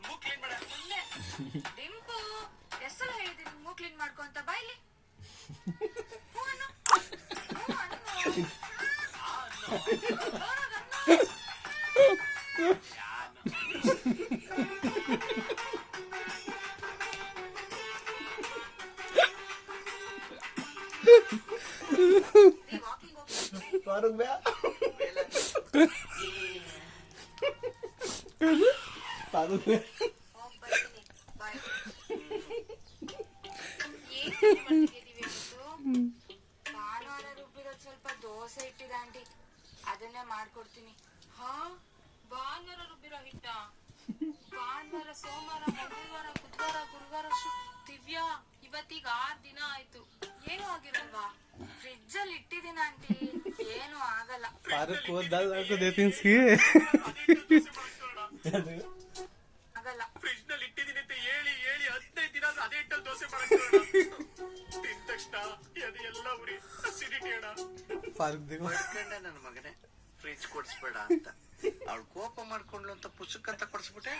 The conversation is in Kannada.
ಮೂಗ್ ಕ್ಲೀನ್ ಮಾಡ. ಡಿಂಪು ಎಷ್ಟೆಲ್ಲ ಹೇಳಿದೀನಿ ಮೂಗ್ ಕ್ಲೀನ್ ಮಾಡ್ಕೊ ಅಂತ ಬಾಯ್ಲಿ. फारूक भैया फारूक भैया ಭಾನುವಾರ ರುಬ್ಬಿರೋದು ಸ್ವಲ್ಪ ದೋಸೆ ಇಟ್ಟಿದೆ ಆಂಟಿ, ಅದನ್ನೇ ಮಾಡ್ಕೊಡ್ತೀನಿ. ಹಾ, ಭಾನುವಾರ ರುಬ್ಬಿರೋ ಹಿಟ್ಟ? ಭಾನುವಾರ, ಸೋಮವಾರ, ಮಂಗಳವಾರ, ಬುಧವಾರ, ಗುರುವಾರ, ದಿವ್ಯಾ ಇವತ್ತಿಗೆ 6 ದಿನ ಆಯ್ತು. ಏನು ಆಗಿರಲ್ವಾ? ಫ್ರಿಡ್ಜ್ ಅಲ್ಲಿ ಇಟ್ಟಿದ್ದೀನಿ ಆಂಟಿ, ಏನು ಆಗಲ್ಲ. फारूक को दाल को देती इसकी ಆಗಲ್ಲ. ಫ್ರಿಡ್ಜ್ ನಲ್ಲಿ ಇಟ್ಟಿದ್ದೀನಿ ಅಂತ ಹೇಳಿ 15 ದಿನ ಅದೇ ಹಿಟ್ಟಲ್ಲಿ ದೋಸೆ ಮಾಡಕ್ ತಿಂದ ತಕ್ಷಣ ಅದೆಲ್ಲ ಉರಿ ಅಸಿಡಿಟಿ ಅಣ್ಣ. फारूक देखो ಮಾಡ್ಕೊಂಡೆ ನನ್ನ ಮಗನೇ ಫ್ರಿಡ್ಜ್ ಕೊಡ್ಸ್ಬೇಡ ಅಂತ. ಅವಳು ಕೋಪ ಮಾಡ್ಕೊಂಡ್ಲು ಅಂತ ಪುಸ್ತಕ ಅಂತ ಕೊಡ್ಸ್ಬಿಟ್ಟೆ.